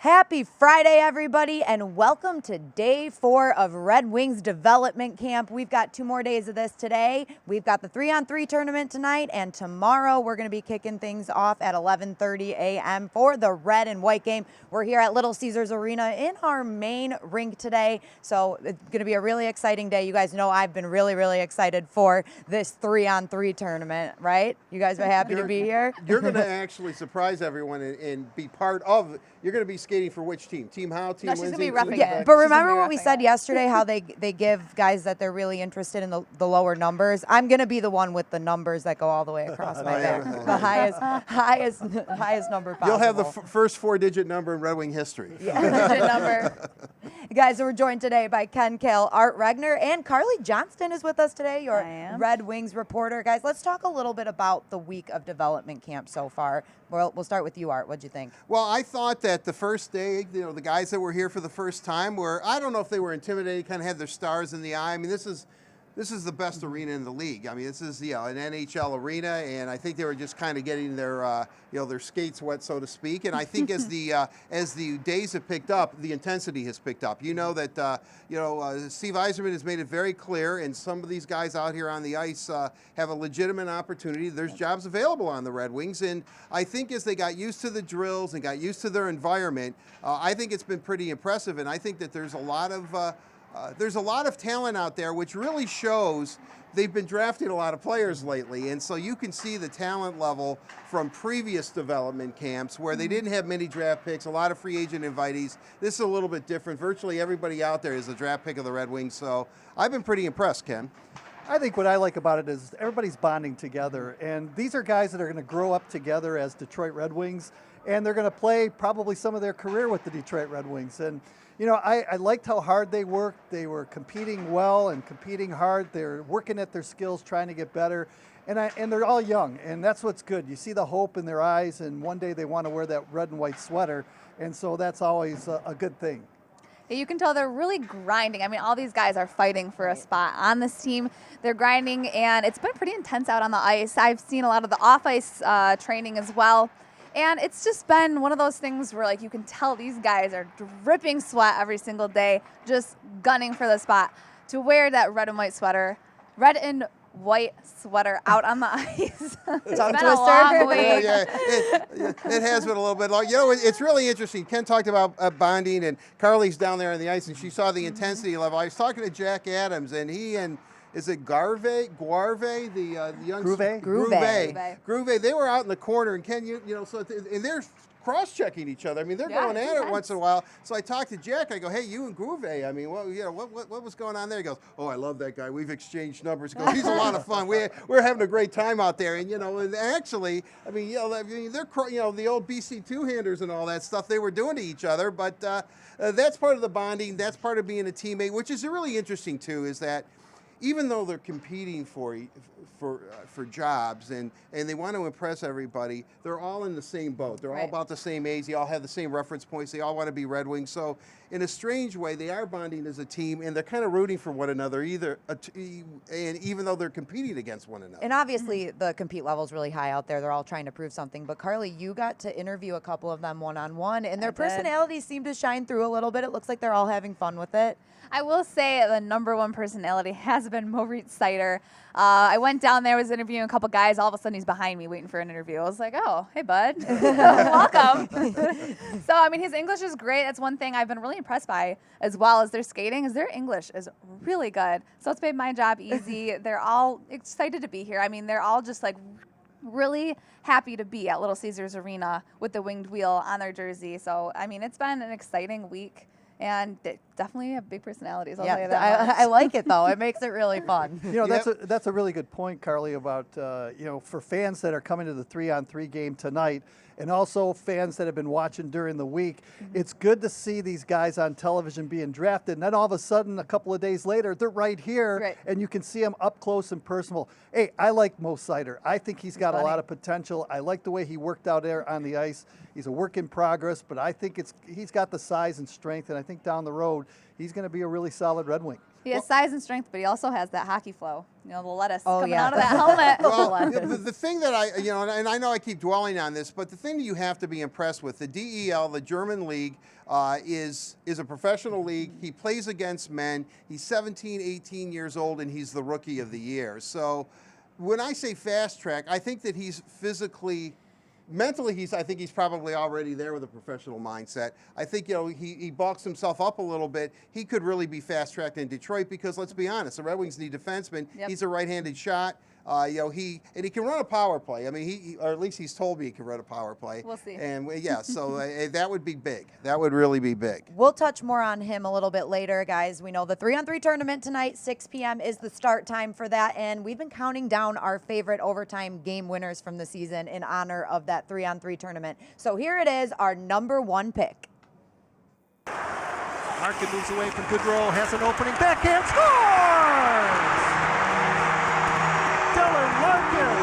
Happy Friday, everybody, and welcome to day 4 of Red Wings development camp. We've got 2 more days of this today. We've got the 3-on-3 tournament tonight, and tomorrow we're going to be kicking things off at 11:30 a.m. for the red and white game. We're here at Little Caesars Arena in our main rink today, so it's going to be a really exciting day. You guys know I've been really excited for this 3-on-3 tournament, right? You guys are happy to be here? You're going to actually surprise everyone and be part of. You're going to be skating for which team? Team Howe, Team No, she's Lindsay? gonna be roughing Yeah, it. but She's remember gonna be what we roughing said it. yesterday, how they give guys that they're really interested in the lower numbers. I'm going to be the one with the numbers that go all the way across my back. The highest number possible. You'll have the first 4-digit number in Red Wing history. Digit number. Guys, we're joined today by Ken Kale, Art Regner, and Carly Johnston is with us today, your Red Wings reporter. Guys, let's talk a little bit about the week of development camp so far. We'll start with you, Art. What'd you think? Well, I thought that the first day, the guys that were here for the first time were, I don't know if they were intimidated, kind of had their stars in the eye. I mean, this is the best arena in the league. I mean, this is an NHL arena, and I think they were just kind of getting their their skates wet, so to speak. And I think as the days have picked up, the intensity has picked up. You know that Steve Yzerman has made it very clear, and some of these guys out here on the ice have a legitimate opportunity. There's jobs available on the Red Wings, and I think as they got used to the drills and got used to their environment, I think it's been pretty impressive. And I think that there's a lot of talent out there, which really shows they've been drafting a lot of players lately. And so you can see the talent level from previous development camps where they didn't have many draft picks, a lot of free agent invitees. This is a little bit different. Virtually everybody out there is a draft pick of the Red Wings. So I've been pretty impressed, Ken. I think what I like about it is everybody's bonding together. And these are guys that are going to grow up together as Detroit Red Wings. And they're going to play probably some of their career with the Detroit Red Wings. And I liked how hard they worked. They were competing well and competing hard. They're working at their skills, trying to get better. And they're all young, and that's what's good. You see the hope in their eyes, and one day they want to wear that red and white sweater. And so that's always a good thing. You can tell they're really grinding. I mean, all these guys are fighting for a spot on this team. They're grinding, and it's been pretty intense out on the ice. I've seen a lot of the off-ice training as well. And it's just been one of those things where, you can tell these guys are dripping sweat every single day, just gunning for the spot. To wear that red and white sweater out on the ice. It's been a long week. It has been a little bit long. It's really interesting. Ken talked about bonding, and Carly's down there on the ice, and she saw the intensity level. I was talking to Jack Adams, and he and is it Guarve, the young Groove? They were out in the corner, and Ken, and they're cross-checking each other. I mean, they're going at it once in a while. So I talked to Jack. I go, "Hey, you and Groove, I mean, what was going on there?" He goes, "Oh, I love that guy. We've exchanged numbers." He goes, "He's a lot of fun. We're having a great time out there." And and actually, I mean, they're the old BC two-handers and all that stuff they were doing to each other. But that's part of the bonding. That's part of being a teammate, which is really interesting too. Is that even though they're competing for jobs and they want to impress everybody, they're all in the same boat. They're all about the same age. They all have the same reference points. They all want to be Red Wings. So in a strange way, they are bonding as a team, and they're kind of rooting for one another and even though they're competing against one another. And obviously the compete level is really high out there. They're all trying to prove something. But Carly, you got to interview a couple of them one-on-one, and their personalities seem to shine through a little bit. It looks like they're all having fun with it. I will say the number one personality has been Moritz Seider. I went down there, was interviewing a couple guys. All of a sudden, he's behind me waiting for an interview. I was like, "Oh, hey, bud. Welcome." So, I mean, his English is great. That's one thing I've been really impressed by, as well as their skating, is their English is really good. So it's made my job easy. They're all excited to be here. I mean, they're all just really happy to be at Little Caesars Arena with the winged wheel on their jersey. So, I mean, it's been an exciting week. And they definitely have big personalities. I'll tell you that much. I like it, though. It makes it really fun. That's a really good point, Carly, about, for fans that are coming to the 3-on-3 game tonight, and also fans that have been watching during the week, it's good to see these guys on television being drafted. And then all of a sudden, a couple of days later, they're right here, and you can see them up close and personal. Hey, I like Mo Seider. I think he's got a lot of potential. I like the way he worked out there on the ice. He's a work in progress, but I think he's got the size and strength, and I think down the road he's going to be a really solid Red Wing. He has size and strength, but he also has that hockey flow. You know, the lettuce coming yeah. out of that helmet. Well, the thing that and I know I keep dwelling on this, but the thing that you have to be impressed with, the DEL, the German league, is a professional league. He plays against men. He's 17, 18 years old, and he's the rookie of the year. So when I say fast track, I think that he's mentally, I think he's probably already there with a professional mindset. I think, he bulks himself up a little bit. He could really be fast-tracked in Detroit because, let's be honest, the Red Wings need defensemen. Yep. He's a right-handed shot. He can run a power play. I mean, or at least he's told me he can run a power play. We'll see. And so that would be big. That would really be big. We'll touch more on him a little bit later, guys. We know the 3-on-3 tournament tonight, 6 p.m. is the start time for that, and we've been counting down our favorite overtime game winners from the season in honor of that 3-on-3 tournament. So here it is, our number 1 pick. Larkin moves away from good roll, has an opening, backhand, scores! Larkin,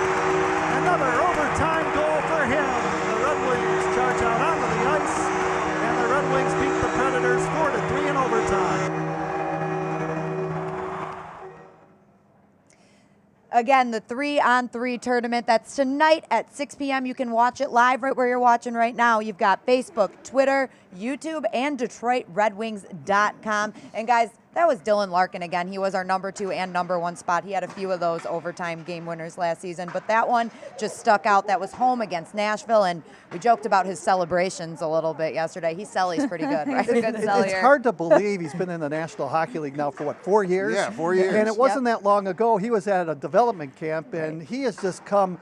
another overtime goal for him. The Red Wings charge out onto the ice, and the Red Wings beat the Predators 4-3 in overtime. Again, the 3-on-3 tournament, that's tonight at 6 p.m. You can watch it live right where you're watching right now. You've got Facebook, Twitter, YouTube, and DetroitRedWings.com. And guys, that was Dylan Larkin again. He was our number 2 and number 1 spot. He had a few of those overtime game winners last season, but that one just stuck out. That was home against Nashville, and we joked about his celebrations a little bit yesterday. He sellies pretty good, right? He's a good cellier. It's hard to believe he's been in the National Hockey League now for, 4 years? Yeah, 4 years. And it wasn't that long ago. He was at a development camp, and he has just come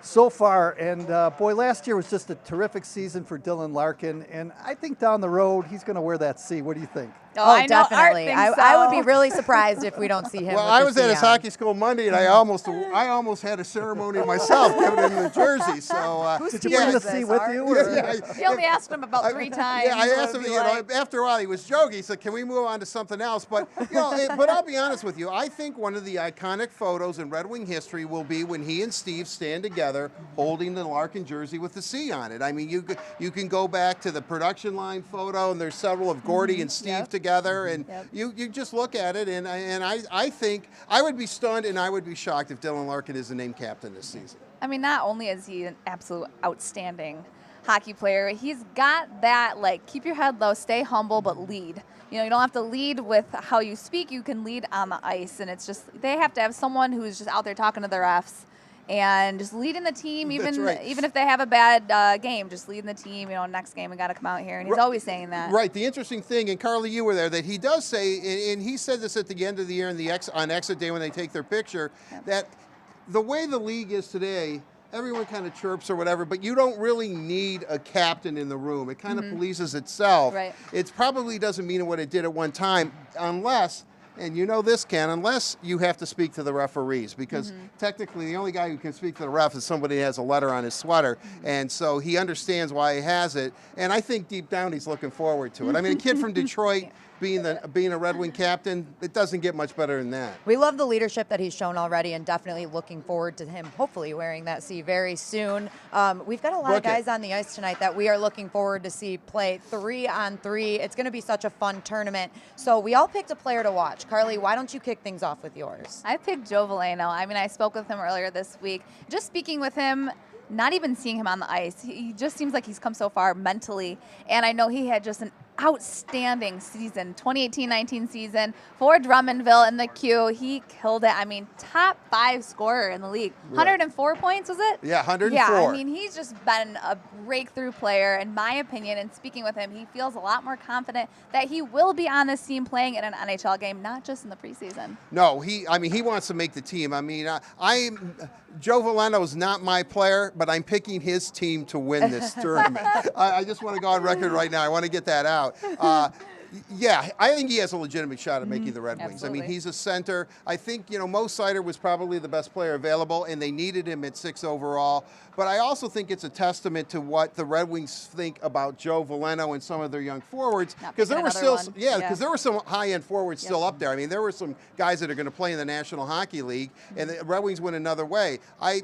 so far. And boy, last year was just a terrific season for Dylan Larkin, and I think down the road he's going to wear that C. What do you think? I know Art definitely. thinks I would so. be really surprised if we don't see him. Well, with I the was at his C on. hockey school Monday, and I almost had a ceremony myself, giving him the jersey. So Whose Did you team bring is the C this, with Art? you? Or? He only asked him about 3 times. Yeah, I what asked it'd him. be like. After a while, he was joking. He said, "Can we move on to something else?" But but I'll be honest with you. I think one of the iconic photos in Red Wing history will be when he and Steve stand together holding the Larkin jersey with the C on it. I mean, you can go back to the production line photo, and there's several of Gordy and Steve together, and you just look at it, and I think I would be stunned and I would be shocked if Dylan Larkin is the named captain this season. I mean, not only is he an absolute outstanding hockey player, he's got that, like, keep your head low, stay humble, but lead. You know, you don't have to lead with how you speak. You can lead on the ice, and it's just they have to have someone who's just out there talking to the refs and just leading the team, even if they have a bad game, just leading the team. You know, next game we got to come out here, and he's always saying that. Right. The interesting thing, and Carly, you were there, that he does say, and he said this at the end of the year on exit day when they take their picture, that the way the league is today, everyone kind of chirps or whatever, but you don't really need a captain in the room. It kind of polices itself. Right. It probably doesn't mean what it did at one time, unless, and you know this, Ken, unless you have to speak to the referees, because technically the only guy who can speak to the ref is somebody who has a letter on his sweater, and so he understands why he has it, and I think deep down he's looking forward to it. I mean, a kid from Detroit being a Red Wing captain, it doesn't get much better than that. We love the leadership that he's shown already, and definitely looking forward to him hopefully wearing that C very soon. We've got a lot of guys on the ice tonight that we are looking forward to see play 3-on-3. It's going to be such a fun tournament. So we all picked a player to watch. Carly, why don't you kick things off with yours? I picked Joe Veleno. I mean, I spoke with him earlier this week. Just speaking with him, not even seeing him on the ice, he just seems like he's come so far mentally. And I know he had just an outstanding season, 2018-19 season for Drummondville in the Q. He killed it. I mean, top 5 scorer in the league. 104 points, was it? Yeah, 104. Yeah, I mean, he's just been a breakthrough player, in my opinion. And speaking with him, he feels a lot more confident that he will be on this team playing in an NHL game, not just in the preseason. No, he wants to make the team. I mean, Joe Veleno is not my player, but I'm picking his team to win this tournament. I just want to go on record right now. I want to get that out. Yeah, I think he has a legitimate shot at making the Red Wings. I mean, Absolutely. he's a center. I think, Mo Seider was probably the best player available, and they needed him at 6 overall. But I also think it's a testament to what the Red Wings think about Joe Veleno and some of their young forwards. Not Because there picking were another still, one. because there were some high-end forwards still up there. I mean, there were some guys that are going to play in the National Hockey League, and the Red Wings went another way. I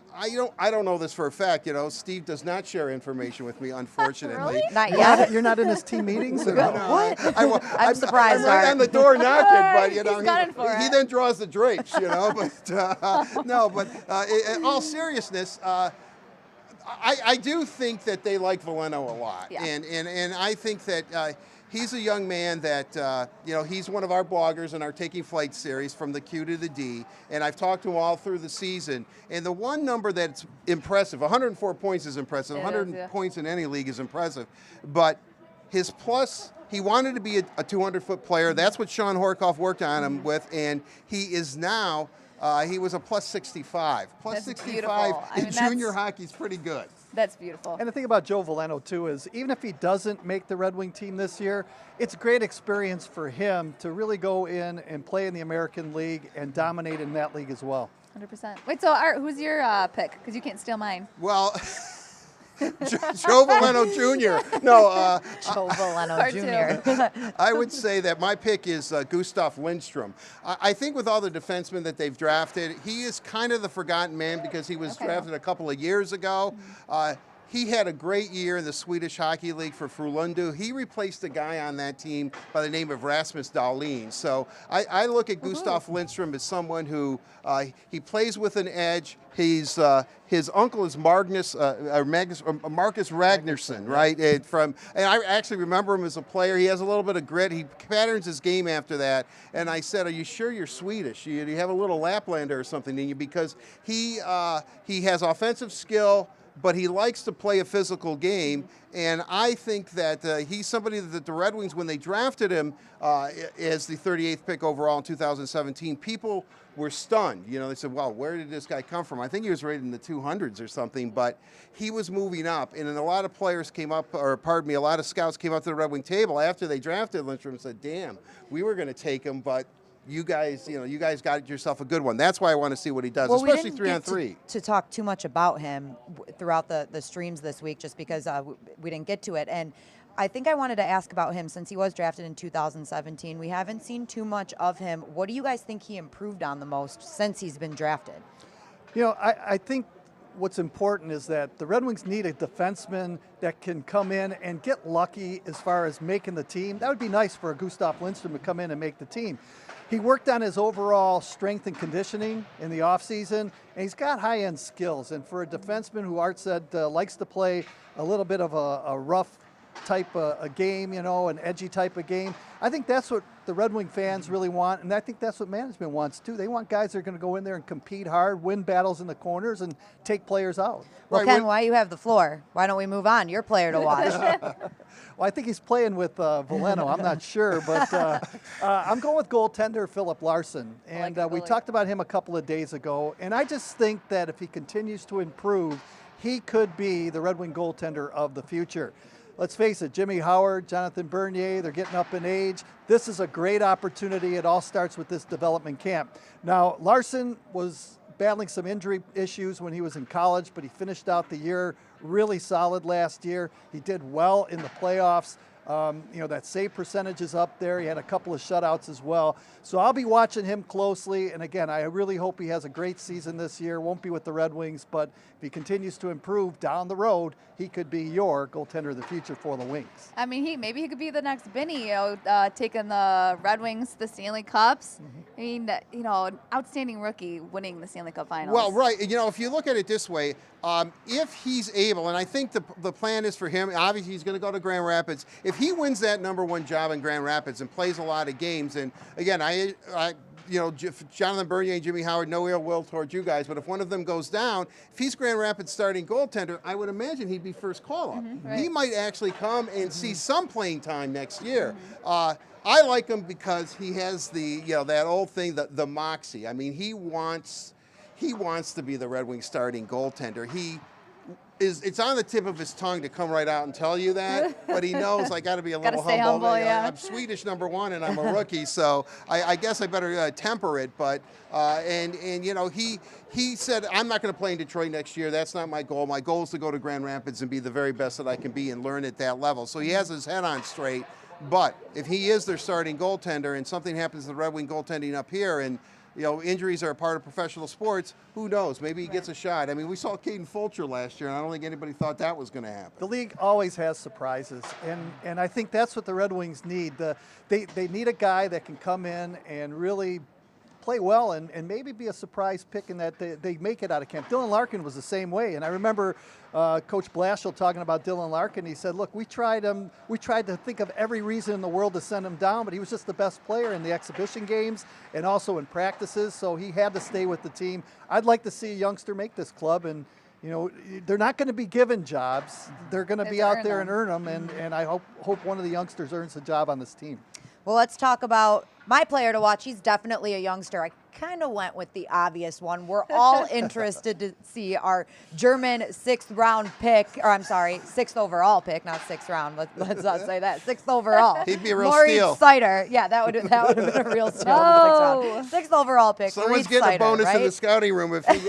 don't know this for a fact. Steve does not share information with me, unfortunately. Really? Not yet. You're not in his team meetings? Or no? What? I'm surprised, I'm right Art. on the door knocking, but He's gunning for he it. then draws the drapes, But no, but in all seriousness, I do think that they like Veleno a lot, Yeah. and I think that. He's a young man that, he's one of our bloggers in our Taking Flight series from the Q to the D, and I've talked to him all through the season. And the one number that's impressive, 104 points is impressive, 100 points in any league is impressive, but his plus, he wanted to be a 200-foot player. That's what Sean Horkoff worked on him with, and he is now, he was a plus 65. Plus That's 65 beautiful. I in mean, junior that's- hockey is pretty good. That's beautiful. And the thing about Joe Veleno, too, is even if he doesn't make the Red Wing team this year, it's a great experience for him to really go in and play in the American League and dominate in that league as well. 100%. Wait, so Art, who's your pick? Because you can't steal mine. Well, Joe Veleno Jr. No, Joe Veleno Part Jr. I would say that my pick is Gustav Lindstrom. I think with all the defensemen that they've drafted, he is kind of the forgotten man because he was drafted a couple of years ago. He had a great year in the Swedish Hockey League for Frölunda. He replaced a guy on that team by the name of Rasmus Dahlin. So I look at Gustav Lindstrom as someone who he plays with an edge. His uncle is Marcus Ragnarsson, right? And I actually remember him as a player. He has a little bit of grit. He patterns his game after that. And I said, "Are you sure you're Swedish? Do you have a little Laplander or something in you?" Because he has offensive skill, but he likes to play a physical game, and I think that he's somebody that the Red Wings, when they drafted him as the 38th pick overall in 2017, people were stunned. They said, "Well, where did this guy come from?" I think he was rated in the 200s or something, but he was moving up, and then a lot of players came up, a lot of scouts came up to the Red Wing table after they drafted Lindstrom and said, "Damn, we were going to take him, but you guys got yourself a good one." That's why I want to see what he does, especially 3-on-3. To talk too much about him throughout the streams this week, just because we didn't get to it. And I think I wanted to ask about him since he was drafted in 2017. We haven't seen too much of him. What do you guys think he improved on the most since he's been drafted? I think what's important is that the Red Wings need a defenseman that can come in and get lucky as far as making the team. That would be nice for a Gustav Lindstrom to come in and make the team. He worked on his overall strength and conditioning in the offseason, and he's got high-end skills. And for a defenseman who Art said likes to play a little bit of a rough type of game, an edgy type of game, I think that's what the Red Wing fans really want, and I think that's what management wants too. They want guys that are going to go in there and compete hard, win battles in the corners, and take players out. Well, Ken, why you have the floor? Why don't we move on? Your player to watch. Well, I think he's playing with Veleno. I'm not sure, but I'm going with goaltender Filip Larsson. And we talked about him a couple of days ago, and I just think that if he continues to improve, he could be the Red Wing goaltender of the future. Let's face it, Jimmy Howard, Jonathan Bernier, they're getting up in age. This is a great opportunity. It all starts with this development camp. Now, Larsson was battling some injury issues when he was in college, but he finished out the year really solid last year. He did well in the playoffs. That save percentage is up there. He had a couple of shutouts as well. So I'll be watching him closely. And again, I really hope he has a great season this year. Won't be with the Red Wings, but if he continues to improve down the road, he could be your goaltender of the future for the Wings. I mean, maybe he could be the next Benny, taking the Red Wings to the Stanley Cups. I mean, an outstanding rookie winning the Stanley Cup Finals. Well, right. If you look at it this way, if he's able, and I think the plan is for him, obviously he's going to go to Grand Rapids. If he wins that #1 job in Grand Rapids and plays a lot of games, and again, Jonathan Bernier and Jimmy Howard, no ill will towards you guys, but if one of them goes down, if he's Grand Rapids starting goaltender, I would imagine he'd be first call up. Right. He might actually come and see some playing time next year. I like him because he has that old thing, the moxie. I mean, he wants to be the Red Wings starting goaltender. it's on the tip of his tongue to come right out and tell you that, but he knows I got to be a little stay humble. humble, You know, yeah. I'm Swedish #1 and I'm a rookie, so I guess I better temper it. But and you know, he said, I'm not going to play in Detroit next year. That's not my goal. My goal is to go to Grand Rapids and be the very best that I can be and learn at that level. So he has his head on straight. But if he is their starting goaltender and something happens to the Red Wing goaltending up here, and you know, injuries are a part of professional sports, who knows? Maybe he gets a shot. I mean, we saw Caden Fulcher last year, and I don't think anybody thought that was going to happen. The league always has surprises, and I think that's what the Red Wings need. They need a guy that can come in and really play well and maybe be a surprise pick in that they make it out of camp. Dylan Larkin was the same way, and I remember Coach Blashill talking about Dylan Larkin. He said, look, we tried to think of every reason in the world to send him down, but he was just the best player in the exhibition games and also in practices, so he had to stay with the team. I'd like to see a youngster make this club, and you know, they're not going to be given jobs. They're going to be out there and earn them, and I hope one of the youngsters earns a job on this team. Well, let's talk about my player to watch. He's definitely a youngster. I kind of went with the obvious one. We're all interested to see our German 6th round pick, or I'm sorry, 6th overall pick, not 6th round. Let's not say that. 6th overall. He'd be a real Moritz steal. Seider. Yeah, that would have been a real steal. Oh. 6th overall pick. Someone's Moritz getting Seider, a bonus right? in the scouting room if he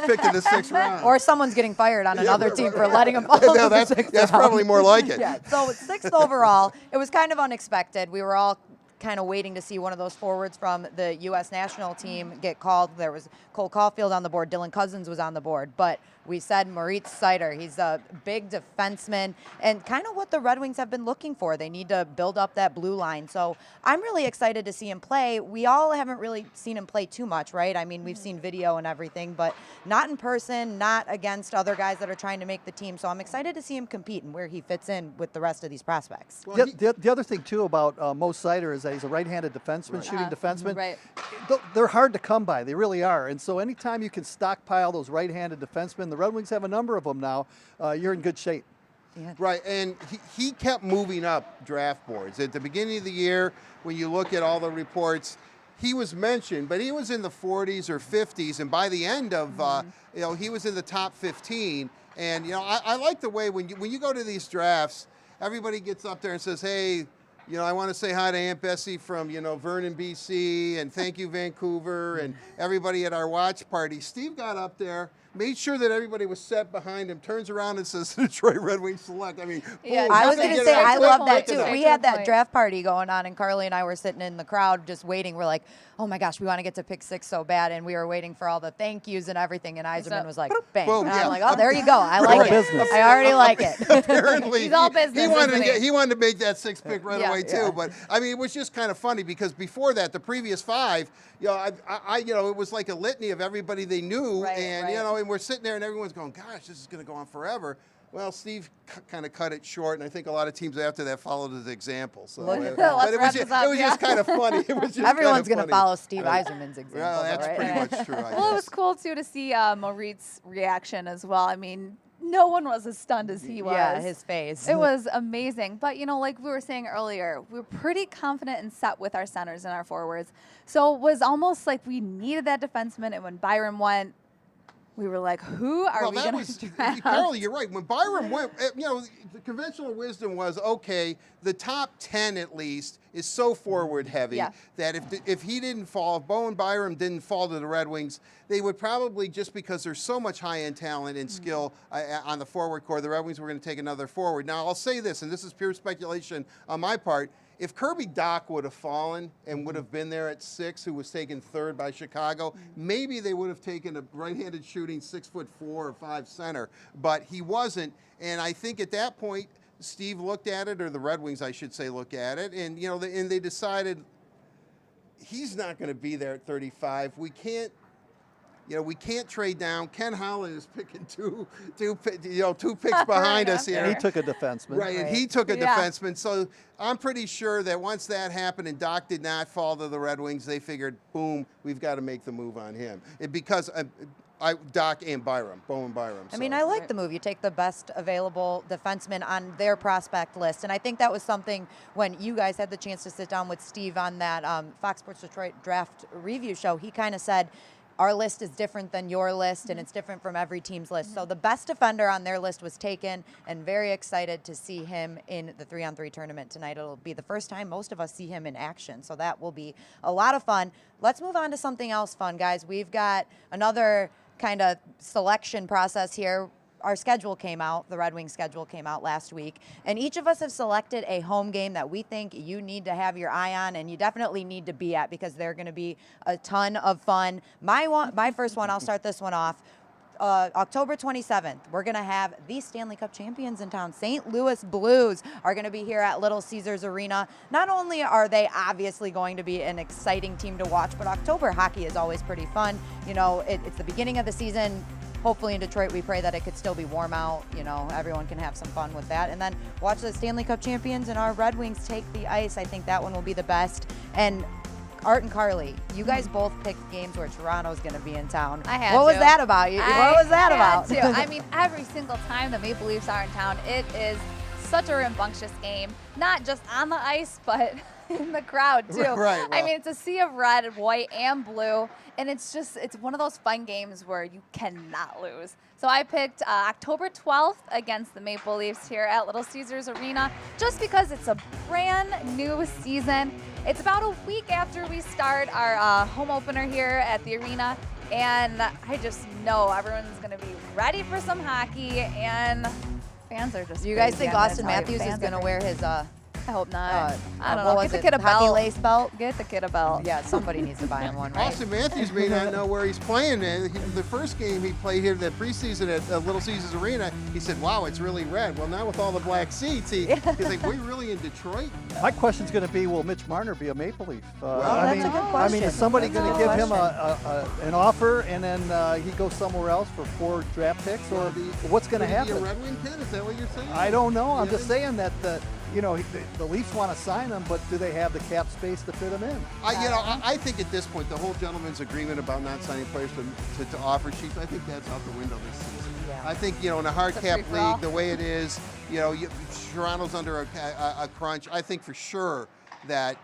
picked in the 6th round. Or someone's getting fired on another team for letting him fall No, to the that's 6th round. probably more like it. Yeah, so 6th overall, it was kind of unexpected. We were all kind of waiting to see one of those forwards from the U.S. national team get called. There was Cole Caulfield on the board. Dylan Cousins was on the board. But we said Moritz Seider. He's a big defenseman and kind of what the Red Wings have been looking for. They need to build up that blue line. So I'm really excited to see him play. We all haven't really seen him play too much, right? I mean, we've seen video and everything, but not in person, not against other guys that are trying to make the team. So I'm excited to see him compete and where he fits in with the rest of these prospects. Well, The other thing, too, about Mo Seider is that he's a right-handed defenseman, shooting defenseman. Right. They're hard to come by. They really are. And so anytime you can stockpile those right-handed defensemen, the Red Wings have a number of them now, you're in good shape. Yeah. Right, and he kept moving up draft boards. At the beginning of the year, when you look at all the reports, he was mentioned, but he was in the 40s or 50s, and by the end of, you know, he was in the top 15. And, you know, I like the way when you go to these drafts, everybody gets up there and says, hey, you know, I want to say hi to Aunt Bessie from, you know, Vernon, BC, and thank you, Vancouver, and everybody at our watch party. Steve got up there, made sure that everybody was set behind him, turns around and says, Detroit Red Wings select. I mean, Yeah, boom, I was nothing going to get say, it I quick, love that quick too. enough. We Straight had to the that point. draft party going on, and Carly and I were sitting in the crowd just waiting. We're like, oh my gosh, we want to get to pick 6 so bad. And we were waiting for all the thank yous and everything. And Eiserman was like, bang. Boom, and yeah. I'm like, oh, there you go. I like All it. business. I already like it. Apparently, He's all business, he wanted to make that 6th pick right Yeah. away too. Yeah. But I mean, it was just kind of funny because before that, the previous 5, you know, you know, it was like a litany of everybody they knew, Right, and right. you know, and we're sitting there and everyone's going, gosh, this is going to go on forever. Well, Steve kind of cut it short, and I think a lot of teams after that followed his example. So, Look at but Let's it wrap was this just, up, it was just yeah. kind of funny. It was just Everyone's going to follow Steve Eiserman's example. Well, though, that's right? pretty much true. I Well, it was guess. cool too to see Moritz's reaction as well. I mean, no one was as stunned as he was. Yeah, his face. It was amazing. But, you know, like we were saying earlier, we were pretty confident and set with our centers and our forwards. So it was almost like we needed that defenseman. And when Byron went, we were like, who are we going to draft? Carly, you're right. When Byron went, you know, the conventional wisdom was, okay, the top 10 at least is so forward heavy Yeah. that if he didn't fall, if Bo and Byram didn't fall to the Red Wings, they would probably, just because there's so much high-end talent and skill on the forward core, the Red Wings were going to take another forward. Now, I'll say this, and this is pure speculation on my part, if Kirby Doc would have fallen and would have been there at 6, who was taken 3rd by Chicago, maybe they would have taken a right-handed shooting 6'4" or 5 center, but he wasn't. And I think at that point, Steve looked at it, or the Red Wings, I should say, look at it, and you know, and they decided he's not going to be there at 35. We can't. You know, we can't trade down. Ken Holland is picking two picks behind us here. And he took a defenseman. Right, and he took a Yeah. defenseman. So I'm pretty sure that once that happened and Doc did not fall to the Red Wings, they figured, boom, we've got to make the move on him. Because Doc and Byram, Bo and Byram. I mean, I like the move. You take the best available defenseman on their prospect list. And I think that was something when you guys had the chance to sit down with Steve on that Fox Sports Detroit draft review show. He kind of said, our list is different than your list, and it's different from every team's list. So the best defender on their list was taken, and very excited to see him in the 3-on-3 tournament tonight. It'll be the first time most of us see him in action, so that will be a lot of fun. Let's move on to something else fun, guys. We've got another kind of selection process here. Our schedule came out, the Red Wings schedule came out last week, and each of us have selected a home game that we think you need to have your eye on, and you definitely need to be at, because they're going to be a ton of fun. My first one, I'll start this one off. October 27th, we're going to have the Stanley Cup champions in town. St. Louis Blues are going to be here at Little Caesars Arena. Not only are they obviously going to be an exciting team to watch, but October hockey is always pretty fun. You know, it's the beginning of the season. Hopefully in Detroit, we pray that it could still be warm out. You know, everyone can have some fun with that. And then watch the Stanley Cup champions and our Red Wings take the ice. I think that one will be the best. And Art and Carly, you guys both picked games where Toronto's going to be in town. I had What was to. that about? What was that about? I mean, every single time the Maple Leafs are in town, it is such a rambunctious game. Not just on the ice, but in the crowd too. Right. I mean, it's a sea of red, white, and blue, and it's one of those fun games where you cannot lose. So I picked October 12th against the Maple Leafs here at Little Caesars Arena, just because it's a brand new season. It's about a week after we start our home opener here at the arena, and I just know everyone's going to be ready for some hockey, and fans are just Do you guys crazy. think I'm gonna Austin tell you, Matthews is fans going to are wear his I hope not. I don't what know. was Get it, the kid a hockey belt. lace belt? Get the kid a belt. Yeah, somebody needs to buy him one, right? Austin Matthews may not know where he's playing. The first game he played here, the preseason at Little Caesars Arena, he said, wow, it's really red. Well, now with all the black seats, he's like, we're really in Detroit? My question's going to be, will Mitch Marner be a Maple Leaf? that's a good I mean, question. is somebody going to That's a give good him an offer and then he goes somewhere else for 4 draft picks, or what's going to Could he be happen? a Red Wing kid? Is that what you're saying? I don't know. I'm Yeah. just saying that the Leafs want to sign him, but do they have the cap space to fit him in? I think at this point, the whole gentleman's agreement about not signing players to offer sheets, I think that's out the window this season. Yeah. I think, in a hard It's a cap free-for-all. league, the way it is, Toronto's under a crunch. I think for sure that,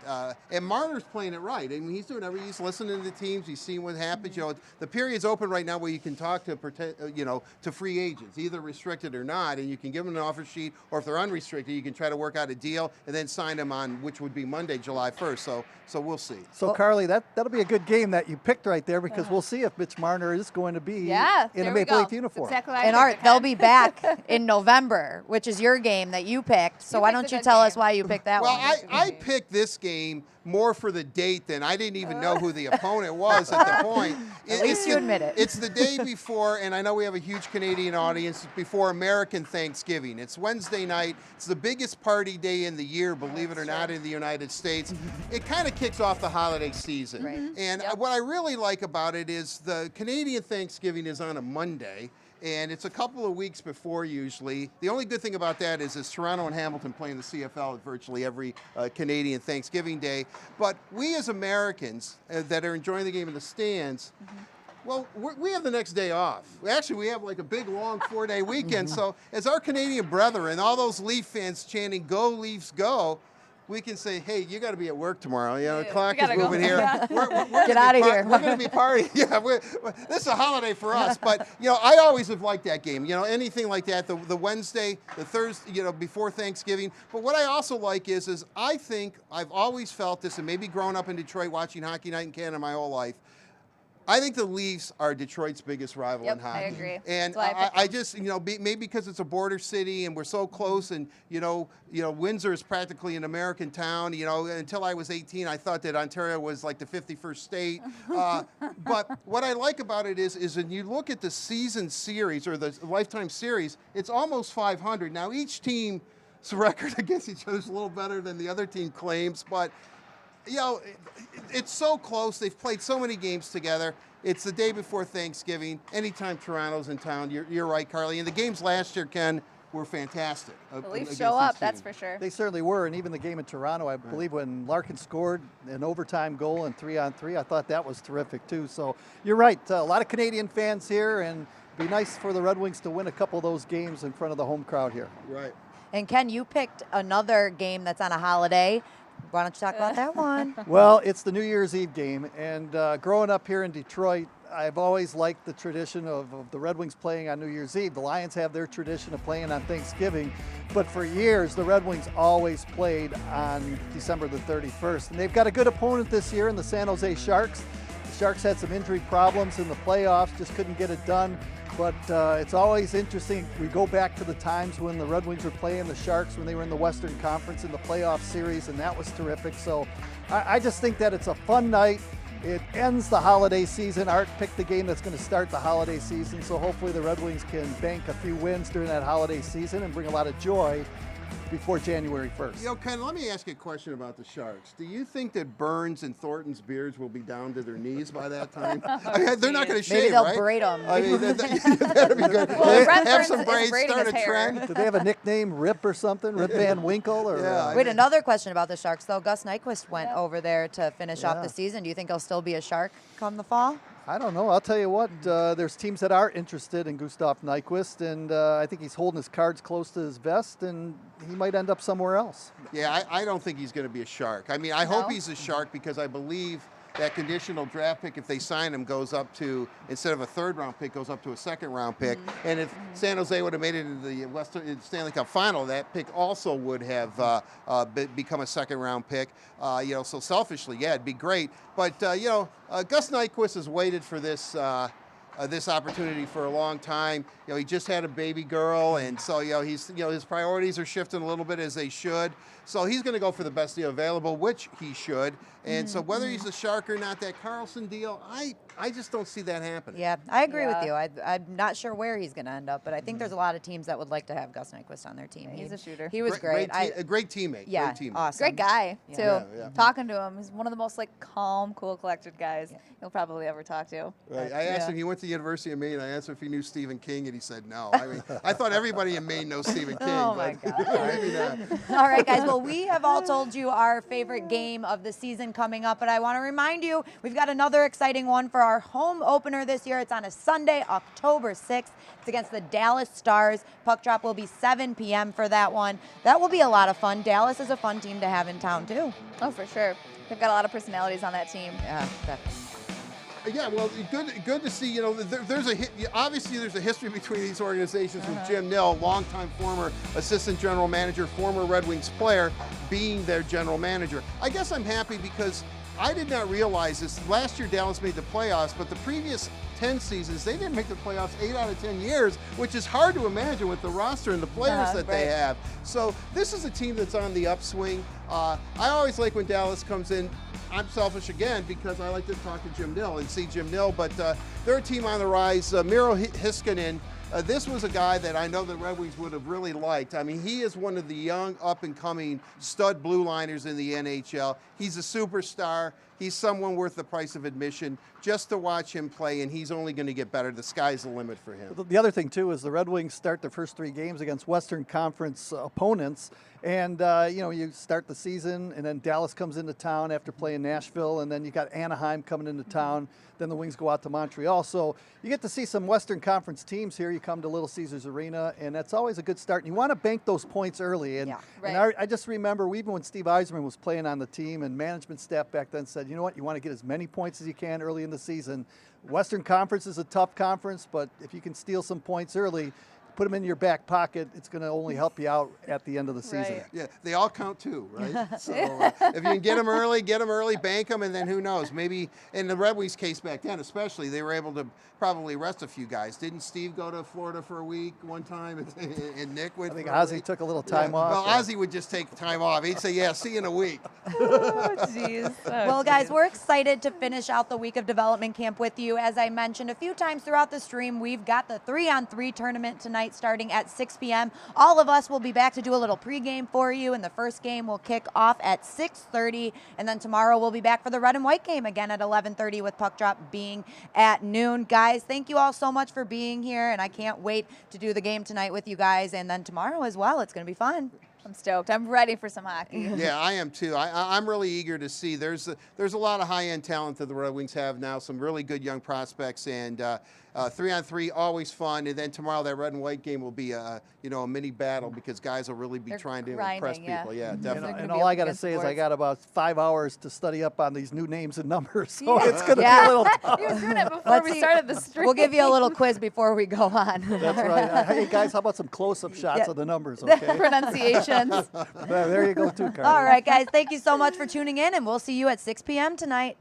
and Marner's playing it right. I mean, he's listening to the teams, he's seeing what happens. The period's open right now where you can talk to, to free agents, either restricted or not, and you can give them an offer sheet, or if they're unrestricted, you can try to work out a deal and then sign them on, which would be Monday, July 1st. So we'll see. So, Carly, that'll be a good game that you picked right there, because we'll see if Mitch Marner is going to be in a there we Maple go. Leaf uniform. That's exactly what I And picked Art, it, they'll Ken. be back in November, which is your game that you picked. So You why picked don't a you good tell us game. why you picked that Well, one? I picked this game more for the date than I didn't even know who the opponent was at the point. At least you admit it. It's the day before, and I know we have a huge Canadian audience, before American Thanksgiving. It's Wednesday night. It's the biggest party day in the year, believe it or not, in the United States. It kind of kicks off the holiday season. Right. And what I really like about it is the Canadian Thanksgiving is on a Monday. And it's a couple of weeks before usually. The only good thing about that is Toronto and Hamilton playing the CFL at virtually every Canadian Thanksgiving Day. But we as Americans that are enjoying the game in the stands, well, we have the next day off. Actually, we have like a big, long 4-day weekend. So as our Canadian brethren, all those Leaf fans chanting, "Go Leafs, go," we can say, hey, you got to be at work tomorrow. The clock is gotta go. moving here. Yeah. We're Get outta here. We're going to be partying. Yeah, this is a holiday for us. But, I always have liked that game. Anything like that, the Wednesday, the Thursday, before Thanksgiving. But what I also like is I think I've always felt this, and maybe growing up in Detroit watching Hockey Night in Canada my whole life, I think the Leafs are Detroit's biggest rival in hockey. I agree. And That's why I just, maybe because it's a border city and we're so close, and Windsor is practically an American town. Until I was 18, I thought that Ontario was like the 51st state. But what I like about it is when you look at the season series or the lifetime series, it's almost 500. Now each team's record against each other is a little better than the other team claims, but it's so close. They've played so many games together. It's the day before Thanksgiving. Anytime Toronto's in town, you're right, Carly. And the games last year, Ken, were fantastic. The Leafs against show up, these that's teams. for sure. They certainly were, and even the game in Toronto, I believe when Larkin scored an overtime goal and 3-on-3, I thought that was terrific too. So you're right, a lot of Canadian fans here, and it'd be nice for the Red Wings to win a couple of those games in front of the home crowd here. Right. And Ken, you picked another game that's on a holiday. Why don't you talk about that one? Well, it's the New Year's Eve game, and growing up here in Detroit, I've always liked the tradition of the Red Wings playing on New Year's Eve. The Lions have their tradition of playing on Thanksgiving, but for years, the Red Wings always played on December the 31st. And they've got a good opponent this year in the San Jose Sharks. The Sharks had some injury problems in the playoffs, just couldn't get it done. But it's always interesting. We go back to the times when the Red Wings were playing the Sharks when they were in the Western Conference in the playoff series, and that was terrific. So I just think that it's a fun night. It ends the holiday season. Art picked the game that's going to start the holiday season, so hopefully the Red Wings can bank a few wins during that holiday season and bring a lot of joy before January 1st. You know, Ken, let me ask you a question about the Sharks. Do you think that Burns and Thornton's beards will be down to their knees by that time? I mean, they're not going to shave, Maybe they'll right? braid them. I mean, that'd be good. Well, Brent Have Burns some is braids, braiding start his a hair. trend. Did they have a nickname, Rip or something? Rip Van Winkle? Or, Yeah. Wait, another question about the Sharks, though. Gus Nyquist went over there to finish off the season. Do you think he'll still be a Shark come the fall? I don't know. I'll tell you what, there's teams that are interested in Gustav Nyquist, and I think he's holding his cards close to his vest, and he might end up somewhere else. Yeah, I don't think he's going to be a Shark. I mean, I hope he's a Shark because I believe that conditional draft pick, if they sign him, goes up to, instead of a third-round pick, goes up to a second-round pick. And if San Jose would have made it into the Stanley Cup final, that pick also would have become a second-round pick. You know, so selfishly, yeah, it'd be great. But, you know, Gus Nyquist has waited for this this opportunity for a long time. You know, he just had a baby girl, and so his priorities are shifting a little bit, as they should. So he's going to go for the best deal available, which he should. And so whether he's a Shark or not, that Carlson deal, I just don't see that happening. Yeah, I agree with you. I'm not sure where he's going to end up, but I think there's a lot of teams that would like to have Gus Nyquist on their team. He's a shooter. He was great. A great teammate. Yeah, great teammate. awesome. Great guy, too. Yeah. Talking to him, he's one of the most calm, cool, collected guys you'll probably ever talk to. Right. I asked him, he went to the University of Maine, I asked him if he knew Stephen King, and he said no. I mean, I thought everybody in Maine knows Stephen King. Oh, my but God. maybe not. All right, guys. Well, we have all told you our favorite game of the season coming up, but I want to remind you we've got another exciting one for our home opener this year. It's on a Sunday, October 6th. It's against the Dallas Stars. Puck drop will be 7 p.m. for that one. That will be a lot of fun. Dallas is a fun team to have in town, too. Oh, for sure. They've got a lot of personalities on that team. Yeah, Yeah, well, good to see. You know, obviously there's a history between these organizations with Jim Nill, longtime former assistant general manager, former Red Wings player, being their general manager. I guess I'm happy because I did not realize this. Last year Dallas made the playoffs, but the previous 10 seasons they didn't make the playoffs 8 out of 10 years, which is hard to imagine with the roster and the players that they have. So this is a team that's on the upswing. I always like when Dallas comes in. I'm selfish again because I like to talk to Jim Nill and see Jim Nill, but they're a team on the rise. Miro Heiskanen, this was a guy that I know the Red Wings would have really liked. I mean, he is one of the young, up-and-coming stud blue liners in the NHL. He's a superstar. He's someone worth the price of admission just to watch him play, and he's only going to get better. The sky's the limit for him. The other thing, too, is the Red Wings start their first 3 games against Western Conference opponents. And, you start the season, and then Dallas comes into town after playing Nashville, and then you got Anaheim coming into town. Then the Wings go out to Montreal. So you get to see some Western Conference teams here. You come to Little Caesars Arena, and that's always a good start. And you want to bank those points early. And, I just remember, even when Steve Yzerman was playing on the team, and management staff back then said, you know what, you want to get as many points as you can early in the season. Western Conference is a tough conference, but if you can steal some points early, put them in your back pocket, it's going to only help you out at the end of the season. Right. Yeah, they all count too, right? So if you can get them early, bank them, and then who knows? Maybe in the Red Wings case back then, especially, they were able to probably rest a few guys. Didn't Steve go to Florida for a week one time, and Nick would? I think Ozzie took a little time off. Well, Ozzie would just take time off. He'd say, "Yeah, see you in a week." Oh, jeez. Well, guys, we're excited to finish out the week of development camp with you. As I mentioned a few times throughout the stream, we've got the 3-on-3 tournament tonight starting at 6 p.m. All of us will be back to do a little pregame for you, and the first game will kick off at 6:30, and then tomorrow we'll be back for the red and white game again at 11:30 with puck drop being at noon. Guys, thank you all so much for being here, and I can't wait to do the game tonight with you guys, and then tomorrow as well. It's going to be fun. I'm stoked. I'm ready for some hockey. Yeah, I am too. I'm really eager to see. There's a lot of high-end talent that the Red Wings have now. Some really good young prospects, and 3-on-3, always fun. And then tomorrow that red and white game will be a mini battle because guys will really be trying to impress people. Yeah, definitely. And all I got to say is I got about 5 hours to study up on these new names and numbers, so it's going to be a little tough. He was doing it before we started the stream. We'll give you a little quiz before we go on. That's right. Hey, guys, how about some close-up shots of the numbers, okay? Pronunciations. There you go, too, Carly. All right, guys, thank you so much for tuning in, and we'll see you at 6 p.m. tonight.